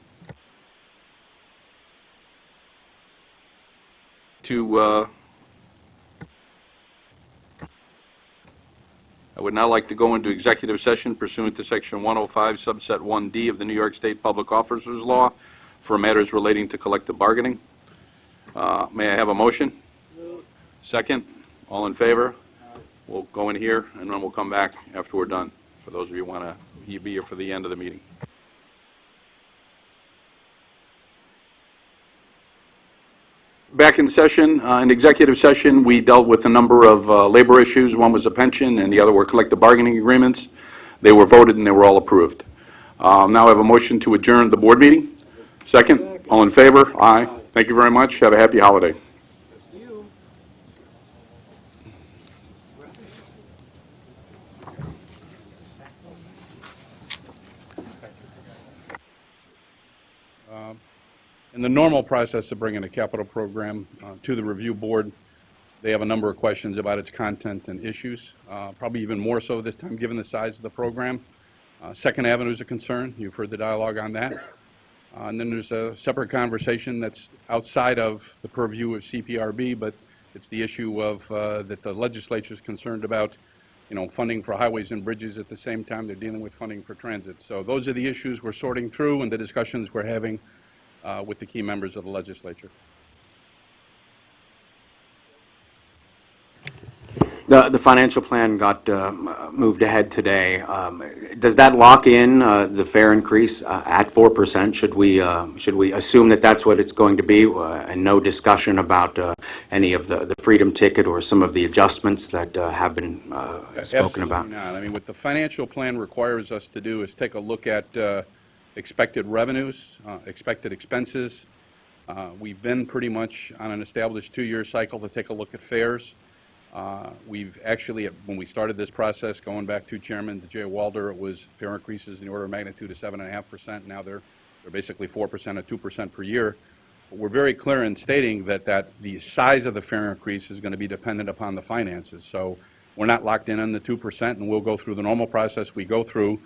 I would now like to go into executive session pursuant to Section 105, subset 1D of the New York State Public Officers Law for matters relating to collective bargaining. May I have a motion? Second? All in favor? We'll go in here, and then we'll come back after we're done, for those of you who want to be here for the end of the meeting. Back in session, in executive session, we dealt with a number of labor issues. One was a pension, and the other were collective bargaining agreements. They were voted, and they were all approved. Now I have a motion to adjourn the board meeting. Second? All in favor? Aye. Thank you very much. Have a happy holiday. In the normal process of bringing a capital program to the review board, they have a number of questions about its content and issues, probably even more so this time given the size of the program. Second Avenue is a concern. You've heard the dialogue on that. And then there's a separate conversation that's outside of the purview of CPRB, but it's the issue of that the legislature is concerned about, funding for highways and bridges at the same time they're dealing with funding for transit. So those are the issues we're sorting through and the discussions we're having with the key members of the legislature. The financial plan got moved ahead today. Does that lock in the fare increase at 4%? Should we assume that that's what it's going to be, and no discussion about any of the freedom ticket or some of the adjustments that have been spoken about? Absolutely not. I mean, what the financial plan requires us to do is take a look at expected revenues, expected expenses. We've been pretty much on an established two-year cycle to take a look at fares. We've actually, when we started this process, going back to Chairman J. Walder, it was fare increases in the order of magnitude of 7.5%. Now they're basically 4% or 2% per year. But we're very clear in stating that the size of the fare increase is going to be dependent upon the finances. So we're not locked in on the 2%, and we'll go through the normal process we go through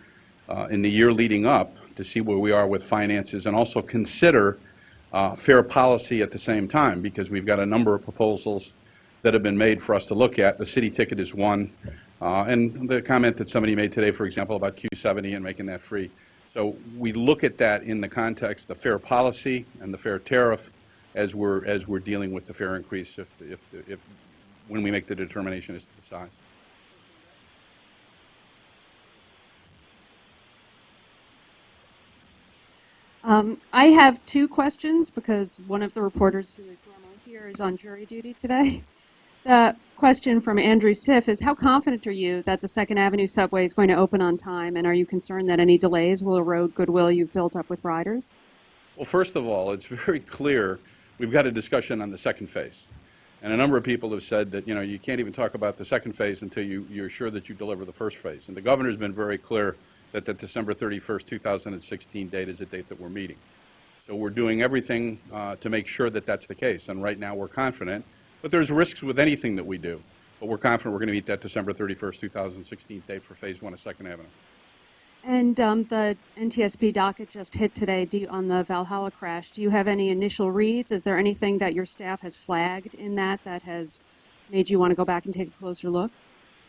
in the year leading up to see where we are with finances, and also consider fair policy at the same time, because we've got a number of proposals that have been made for us to look at. The city ticket is one, and the comment that somebody made today, for example, about Q70 and making that free. So we look at that in the context of fair policy and the fair tariff as we're dealing with the fare increase when we make the determination as to the size. I have two questions because one of the reporters who is normally here is on jury duty today. The question from Andrew Siff is, how confident are you that the Second Avenue subway is going to open on time, and are you concerned that any delays will erode goodwill you've built up with riders? Well, first of all, it's very clear we've got a discussion on the second phase. And a number of people have said that, you can't even talk about the second phase until you're sure that you deliver the first phase. And the governor's been very clear that the December 31st, 2016 date is a date that we're meeting. So we're doing everything to make sure that that's the case. And right now we're confident. But there's risks with anything that we do. But we're confident we're going to meet that December 31st, 2016 date for Phase 1 of 2nd Avenue. And the NTSB docket just hit today on the Valhalla crash. Do you have any initial reads? Is there anything that your staff has flagged in that has made you want to go back and take a closer look?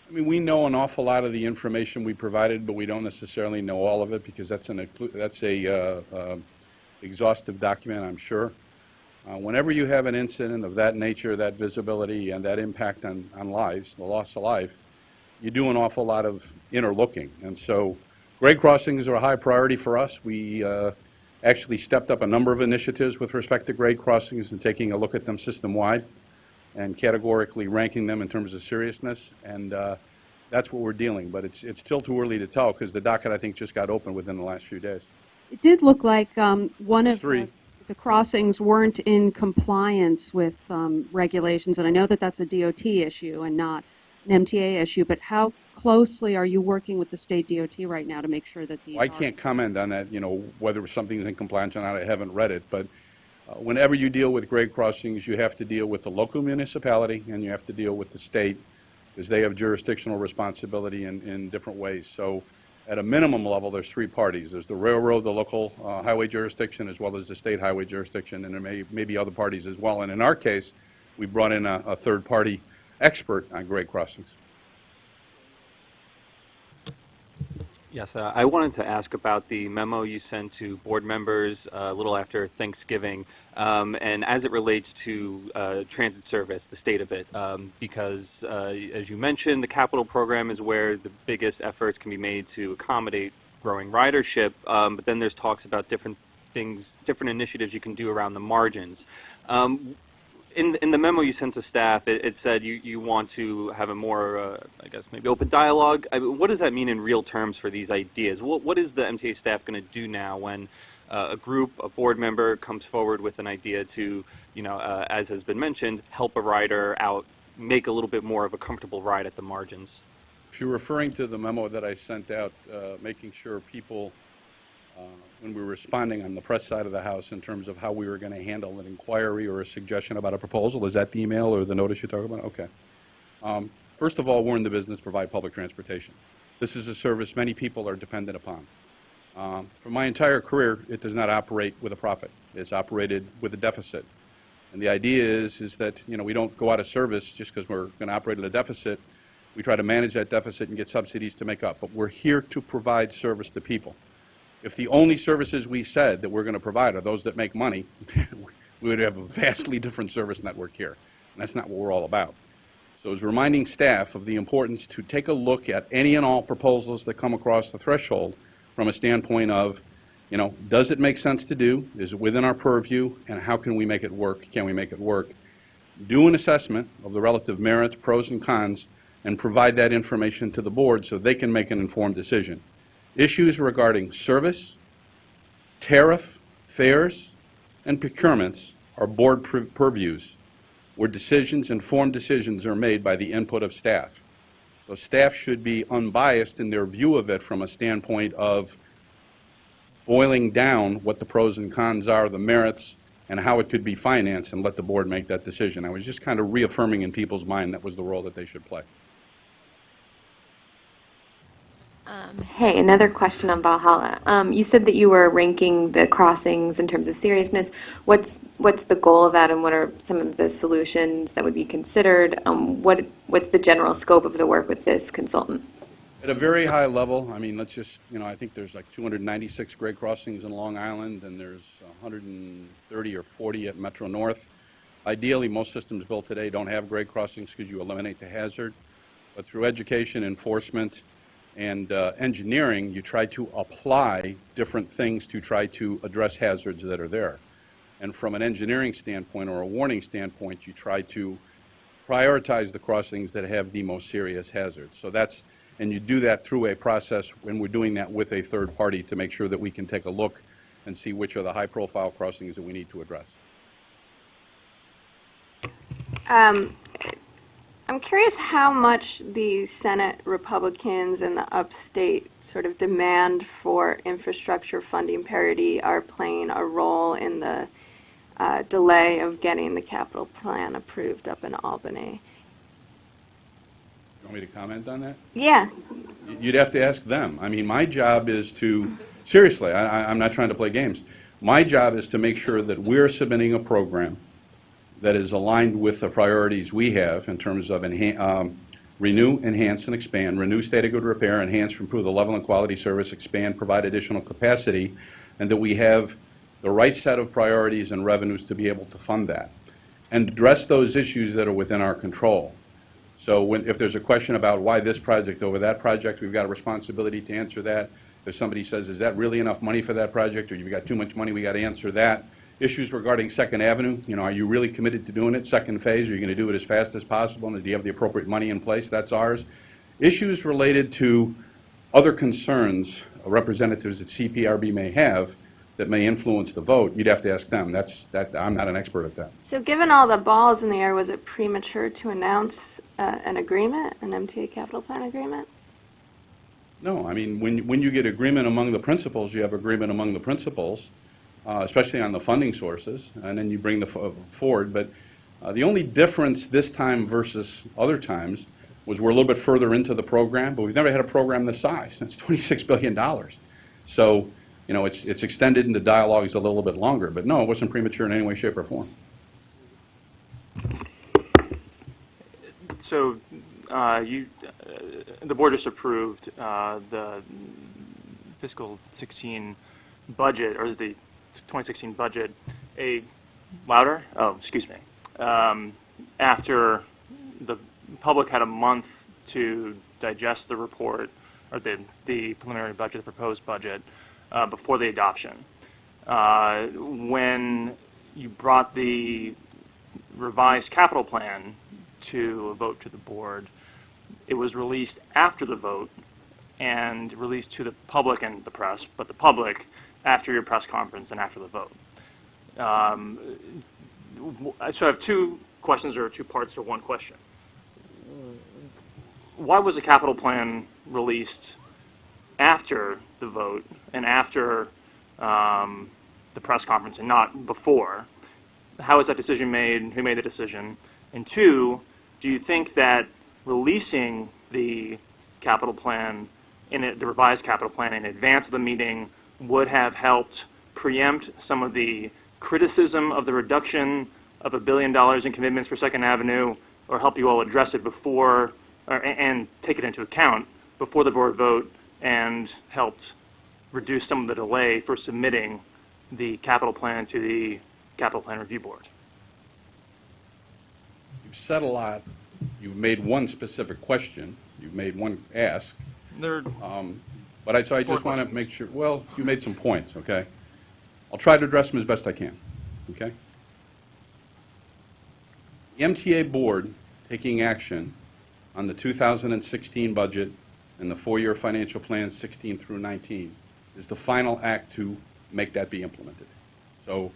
I mean, we know an awful lot of the information we provided, but we don't necessarily know all of it, because that's a exhaustive document, I'm sure. Whenever you have an incident of that nature, that visibility, and that impact on lives, the loss of life, you do an awful lot of inner looking. And so grade crossings are a high priority for us. We actually stepped up a number of initiatives with respect to grade crossings and taking a look at them system-wide and categorically ranking them in terms of seriousness. And that's what we're dealing. But it's still too early to tell because the docket, I think, just got open within the last few days. It did look like one of Three. the crossings weren't in compliance with regulations, and I know that that's a DOT issue and not an MTA issue, but how closely are you working with the state DOT right now to make sure that these I can't comment on that, whether something's in compliance or not. I haven't read it. But whenever you deal with grade crossings, you have to deal with the local municipality and you have to deal with the state because they have jurisdictional responsibility in different ways. So at a minimum level, there's three parties. There's the railroad, the local highway jurisdiction, as well as the state highway jurisdiction, and there may be other parties as well. And in our case, we brought in a third-party expert on grade crossings. Yes, I wanted to ask about the memo you sent to board members a little after Thanksgiving, and as it relates to transit service, the state of it, because as you mentioned, the capital program is where the biggest efforts can be made to accommodate growing ridership, but then there's talks about different things, different initiatives you can do around the margins. In the memo you sent to staff, it said you want to have a more, I guess, maybe open dialogue. What does that mean in real terms for these ideas? What is the MTA staff going to do now when a board member comes forward with an idea to, as has been mentioned, help a rider out, make a little bit more of a comfortable ride at the margins? If you're referring to the memo that I sent out, making sure people, when we were responding on the press side of the House in terms of how we were going to handle an inquiry or a suggestion about a proposal, is that the email or the notice you're talking about? Okay. First of all, we're in the business to provide public transportation. This is a service many people are dependent upon. For my entire career, it does not operate with a profit. It's operated with a deficit. And the idea is that, we don't go out of service just because we're going to operate at a deficit. We try to manage that deficit and get subsidies to make up. But we're here to provide service to people. If the only services we said that we're going to provide are those that make money, we would have a vastly different service network here. And that's not what we're all about. So it's reminding staff of the importance to take a look at any and all proposals that come across the threshold from a standpoint of, does it make sense to do? Is it within our purview? And how can we make it work? Can we make it work? Do an assessment of the relative merits, pros and cons, and provide that information to the board so they can make an informed decision. Issues regarding service, tariff, fares, and procurements are board purviews where informed decisions are made by the input of staff. So staff should be unbiased in their view of it from a standpoint of boiling down what the pros and cons are, the merits, and how it could be financed, and let the board make that decision. I was just kind of reaffirming in people's mind that was the role that they should play. Hey, another question on Valhalla. You said that you were ranking the crossings in terms of seriousness. What's the goal of that, and what are some of the solutions that would be considered? What's the general scope of the work with this consultant? At a very high level, let's just, I think there's like 296 grade crossings in Long Island, and there's 130 or 40 at Metro North. Ideally, most systems built today don't have grade crossings because you eliminate the hazard. But through education, enforcement, and engineering, you try to apply different things to try to address hazards that are there. And from an engineering standpoint or a warning standpoint, you try to prioritize the crossings that have the most serious hazards. And you do that through a process when we're doing that with a third party to make sure that we can take a look and see which are the high-profile crossings that we need to address. I'm curious how much the Senate Republicans and the upstate sort of demand for infrastructure funding parity are playing a role in the delay of getting the capital plan approved up in Albany. You want me to comment on that? Yeah. You'd have to ask them. My job is to, seriously, I'm not trying to play games. My job is to make sure that we're submitting a program that is aligned with the priorities we have in terms of renew, enhance, and expand, renew, state of good repair, enhance, improve the level and quality service, expand, provide additional capacity, and that we have the right set of priorities and revenues to be able to fund that and address those issues that are within our control. So if there's a question about why this project over that project, we've got a responsibility to answer that. If somebody says, is that really enough money for that project, or you've got too much money, we got to answer that. Issues regarding Second Avenue, are you really committed to doing it? Second phase, are you going to do it as fast as possible? And do you have the appropriate money in place? That's ours. Issues related to other concerns representatives at CPRB may have that may influence the vote, you'd have to ask them. I'm not an expert at that. So given all the balls in the air, was it premature to announce an agreement, an MTA capital plan agreement? No, I mean, when you get agreement among the principals, you have agreement among the principals, especially on the funding sources, and then you bring the forward. But the only difference this time versus other times was we're a little bit further into the program, but we've never had a program this size. It's $26 billion. So, it's extended and the dialogue is a little bit longer. But no, it wasn't premature in any way, shape, or form. So, the board just approved the fiscal 16 budget, or the 2016 budget, after the public had a month to digest the report, or the preliminary budget, the proposed budget, before the adoption. When you brought the revised capital plan to a vote to the board, it was released after the vote and released to the public and the press, but the public after your press conference and after the vote. So I have two questions, or two parts to one question. Why was the capital plan released after the vote and after the press conference and not before? How was that decision made? Who made the decision? And two, do you think that releasing the capital plan, the revised capital plan in advance of the meeting would have helped preempt some of the criticism of the reduction of $1 billion in commitments for Second Avenue, or help you all address it before, and take it into account before the board vote, and helped reduce some of the delay for submitting the capital plan to the Capital Plan Review Board? You've said a lot. You've made one specific question. You've made one ask. But I just want to make sure, well, you made some points, okay? I'll try to address them as best I can, okay? The MTA Board taking action on the 2016 budget and the four-year financial plan 16 through 19 is the final act to make that be implemented. So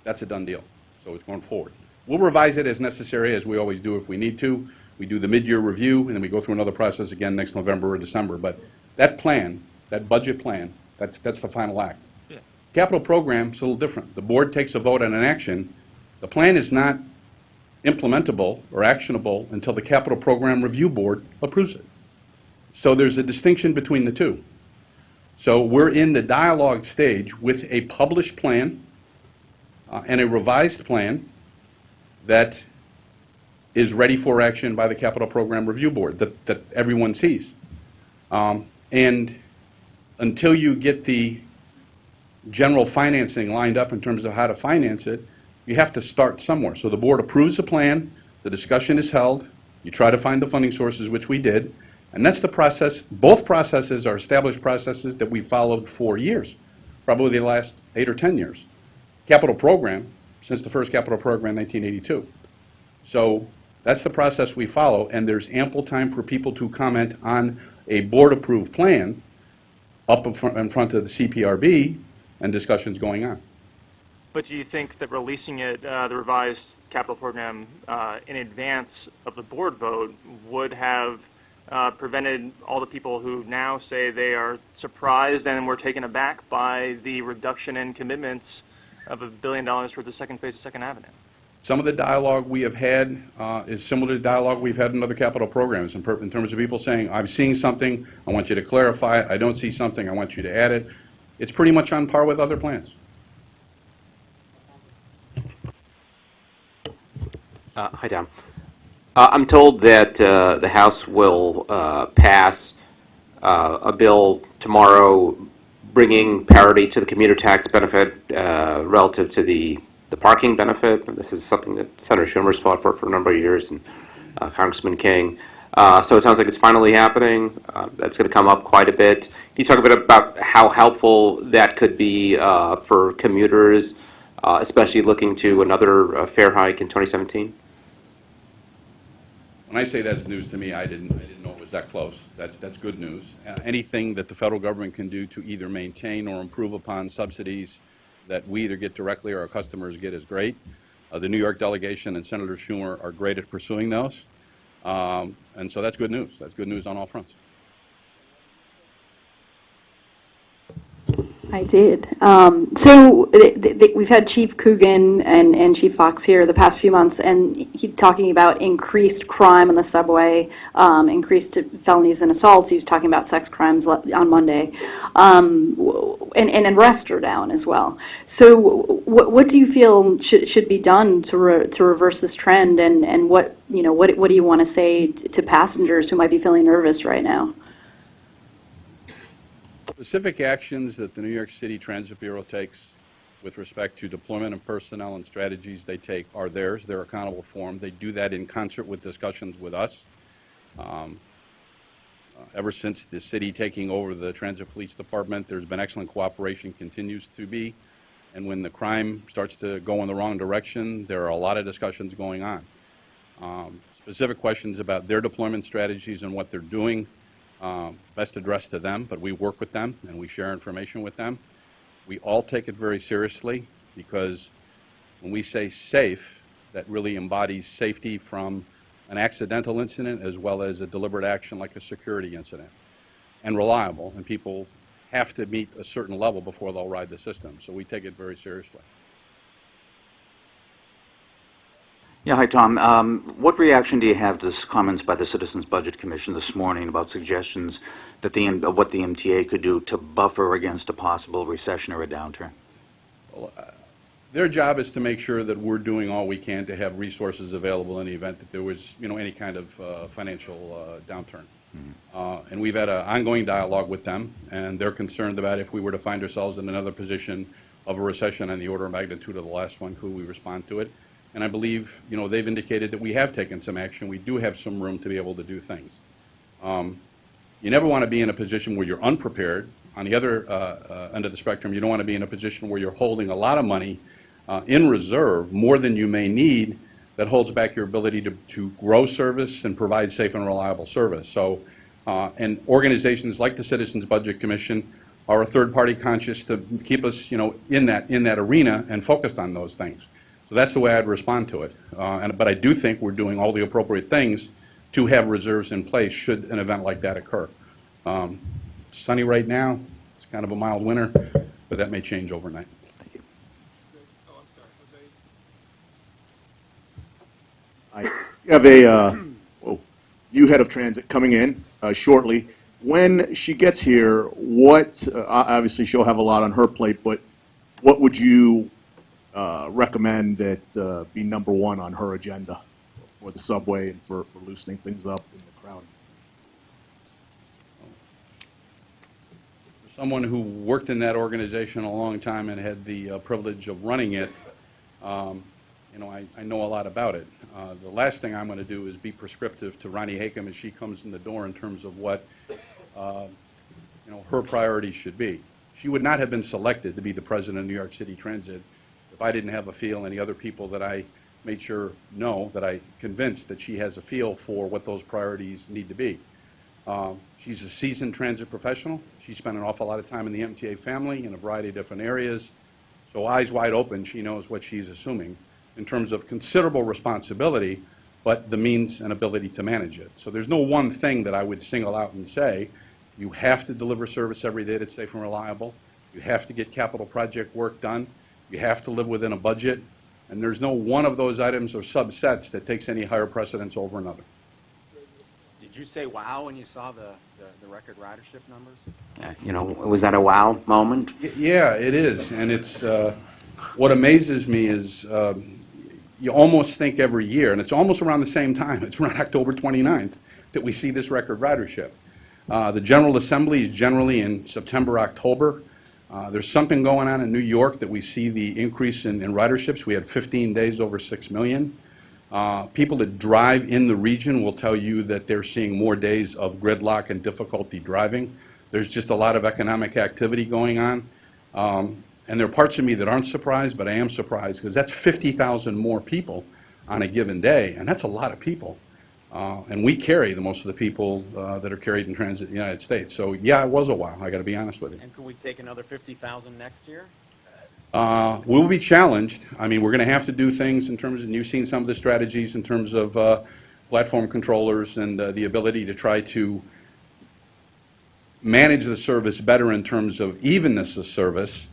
that's a done deal. So it's going forward. We'll revise it as necessary, as we always do if we need to. We do the mid-year review, and then we go through another process again next November or December. But that plan, that budget plan, that's the final act. Yeah. Capital program is a little different. The board takes a vote on an action. The plan is not implementable or actionable until the Capital Program Review Board approves it. So there's a distinction between the two. So we're in the dialogue stage with a published plan and a revised plan that is ready for action by the Capital Program Review Board that everyone sees. And until you get the general financing lined up in terms of how to finance it, you have to start somewhere. So the board approves the plan, the discussion is held, you try to find the funding sources, which we did, and that's the process. Both processes are established processes that we followed for years, probably the last 8 or 10 years. Capital program, since the first capital program in 1982. So that's the process we follow, and there's ample time for people to comment on a board-approved plan up in front of the CPRB and discussions going on. But do you think that releasing it, the revised capital program, in advance of the board vote would have prevented all the people who now say they are surprised and were taken aback by the reduction in commitments of $1 billion for the second phase of Second Avenue? Some of the dialogue we have had is similar to dialogue we've had in other capital programs in terms of people saying, I'm seeing something, I want you to clarify it. I don't see something, I want you to add it. It's pretty much on par with other plans. Hi, Tom. I'm told that the House will pass a bill tomorrow bringing parity to the commuter tax benefit relative to the parking benefit. This is something that Senator Schumer's fought for a number of years, and Congressman King. So it sounds like it's finally happening. That's going to come up quite a bit. Can you talk a bit about how helpful that could be for commuters, especially looking to another fare hike in 2017? When I say that's news to me, I didn't know it was that close. That's good news. Anything that the federal government can do to either maintain or improve upon subsidies that we either get directly or our customers get is great. The New York delegation and Senator Schumer are great at pursuing those. And so that's good news. That's good news on all fronts. I did. We've had Chief Coogan and Chief Fox here the past few months, and he talking about increased crime on the subway, increased felonies and assaults. He was talking about sex crimes on Monday, and arrests are down as well. So, what do you feel should be done to reverse this trend, and what do you want to say to passengers who might be feeling nervous right now? Specific actions that the New York City Transit Bureau takes with respect to deployment of personnel and strategies they take are theirs. They're accountable for them. They do that in concert with discussions with us. Ever since the city taking over the Transit Police Department, there's been excellent cooperation, continues to be. And when the crime starts to go in the wrong direction, there are a lot of discussions going on. Specific questions about their deployment strategies and what they're doing, best addressed to them, but we work with them and we share information with them. We all take it very seriously because when we say safe, that really embodies safety from an accidental incident as well as a deliberate action like a security incident. And reliable, and people have to meet a certain level before they'll ride the system. So we take it very seriously. Yeah, hi, Tom. What reaction do you have to this comments by the Citizens Budget Commission this morning about suggestions that what the MTA could do to buffer against a possible recession or a downturn? Well, their job is to make sure that we're doing all we can to have resources available in the event that there was, any kind of financial downturn. And we've had an ongoing dialogue with them, and they're concerned about if we were to find ourselves in another position of a recession on the order of magnitude of the last one, could we respond to it? And I believe, they've indicated that we have taken some action. We do have some room to be able to do things. You never want to be in a position where you're unprepared. On the other end of the spectrum, you don't want to be in a position where you're holding a lot of money in reserve, more than you may need, that holds back your ability to grow service and provide safe and reliable service. So, and organizations like the Citizens Budget Commission are a third-party conscious to keep us, in that arena and focused on those things. So that's the way I'd respond to it. But I do think we're doing all the appropriate things to have reserves in place should an event like that occur. It's sunny right now. It's kind of a mild winter, but that may change overnight. Thank you. Oh, I'm sorry, Jose. You have a new head of transit coming in shortly. When she gets here, obviously she'll have a lot on her plate, but what would you recommend that be number one on her agenda for the subway and for loosening things up in the crowd? For someone who worked in that organization a long time and had the privilege of running it, I know a lot about it. The last thing I'm going to do is be prescriptive to Ronnie Hakem as she comes in the door in terms of what her priorities should be. She would not have been selected to be the president of New York City Transit if I didn't have a feel, and the other people that I made sure know, that I convinced that she has a feel for what those priorities need to be. She's a seasoned transit professional. She spent an awful lot of time in the MTA family in a variety of different areas. So eyes wide open, she knows what she's assuming in terms of considerable responsibility, but the means and ability to manage it. So there's no one thing that I would single out and say, you have to deliver service every day that's safe and reliable. You have to get capital project work done. You have to live within a budget, and there's no one of those items or subsets that takes any higher precedence over another. Did you say wow when you saw the record ridership numbers? Was that a wow moment? Yeah, it is, and it's what amazes me is you almost think every year, and it's almost around the same time, it's around October 29th, that we see this record ridership. The General Assembly is generally in September, October. There's something going on in New York that we see the increase in riderships. We had 15 days over 6 million. People that drive in the region will tell you that they're seeing more days of gridlock and difficulty driving. There's just a lot of economic activity going on. And there are parts of me that aren't surprised, but I am surprised because that's 50,000 more people on a given day, and that's a lot of people. And we carry the most of the people that are carried in transit in the United States. So yeah, it was a while, I got to be honest with you. And can we take another 50,000 next year? We'll be challenged. I mean, we're going to have to do things in terms of, and you've seen some of the strategies in terms of platform controllers and the ability to try to manage the service better in terms of evenness of service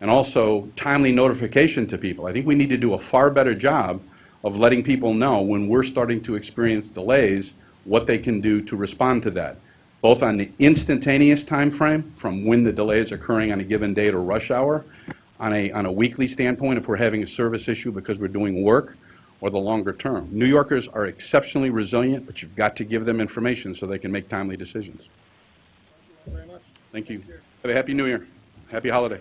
and also timely notification to people. I think we need to do a far better job of letting people know when we're starting to experience delays, what they can do to respond to that, both on the instantaneous time frame from when the delay is occurring on a given date or rush hour, on a weekly standpoint if we're having a service issue because we're doing work, or the longer term. New Yorkers are exceptionally resilient, but you've got to give them information so they can make timely decisions. Thank you very much. Thank you. Have a happy New Year. Happy holiday.